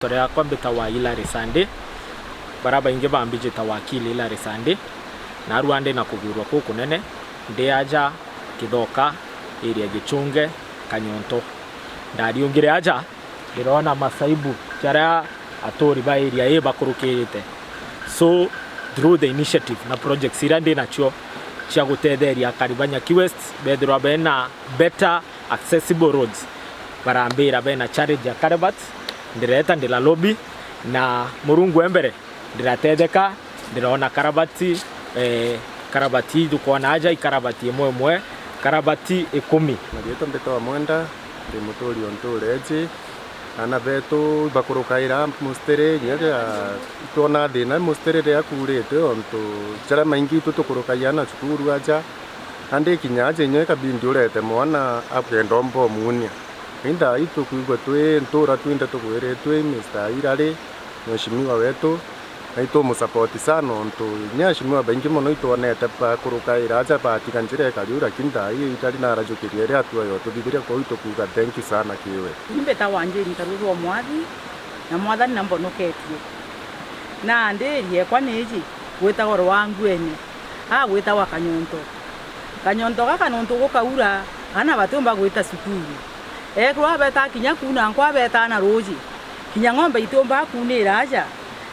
Torea kwambita wa Hilary Sande baraba inge bambije tawakili Hilary Sande na Rwanda na kugurwa ko kunene ndeaja Kithoka area Gichunge Kanyonto ndari ungire aja irona masaibu chara atori ba area e bakurukirite. So through the initiative na project irande nacho cia gutetheria Karibanya West bethirwa bena better accessible roads barambira bena challenge ya Karabat ndireta ndila lobby na murungu embere ndiratetheka ndiraona karabati dukona aja ikarabati imwe karabati 10 Magito mbeto wa mwenda ndi muturi ontureje ana beto bakurukaira mustere nyaga tona thina mustere ya kurete onto chara maingi tutukurukaiana cukuru aja ande kinyaje nyoka bindi urete mwana apwendombo munia inda itu kuigwa twe ntura twinda tukwire twe Mr. Hilary mheshimiwa wetu na itu musupport sana onto nyashimiwa bengi muno itwonete pa kurukaira aja patikanjire kariura kinda hii itari na rajukiria ria tu yo tubibiria kwa itu kuga thank you sana kiwe imbeta wanje ntarurwo mwathi na mwathani na mbonoketie na ndirie kwa niji gwita goro wangu ene gwita wa Kanyonto gaka nonto gukaura ana batumba gwita sukuru kwa beta kinya kuna kwa beta na roji kinya ng'ombe itomba kunira aja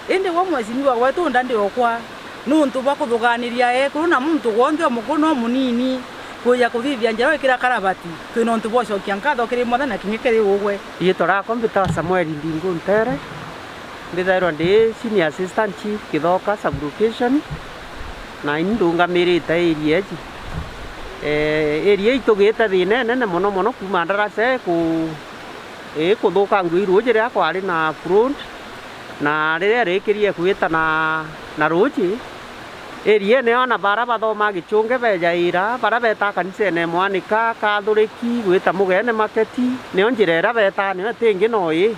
indi wa mwezi wa wetu ndandi okwa nuntu bakuthuganiria na muntu wonde mukono munini kuya kuthithia njaro kira karabati kwino ntu bocokia nkatho kiri mothe na kinye kiri ugwe itora kompyuta Samuel Ndingu Ntere ndithairwo ndi senior assistant chief Kithoka sublocation na indungamirite area ji area itugite thina nene muno kuma ndarase kuthuka ngwiru njira kwari na front na riria rikirie kwita na roji area ne ona bara bathoma Gichunge bejaira bara beta kanisa ne mwanika kathuriki gwita mugene maketi ne njira beta ne tingi noi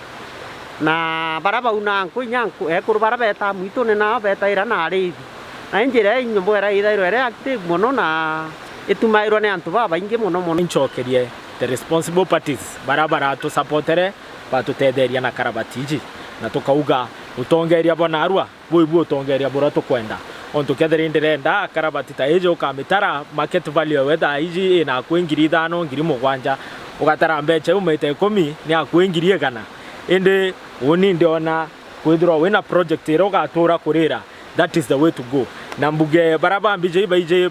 na bara bauna nkunyanku ekuru bara beta mwitu ne na beta ira na arithi na njira inyumbu era ithairo era active muno na itumairwo ne antu baba ingi muno nchokerie the responsible parties barabara to supportere batutetheria na karabatiji na tukauga utongeria bona arua buibu utongeria bora tukwenda onto ketheri ndirenda karabati ta ejo kamitara market value wetha iji ina kwingiri 5 ngiri 7 ugatara mbeche umeite 10 ni akwingirie kana indi uni ndiona kwithirwa wina project iro gatura kurira that is the way to go na mbuge baraba mbije ibaije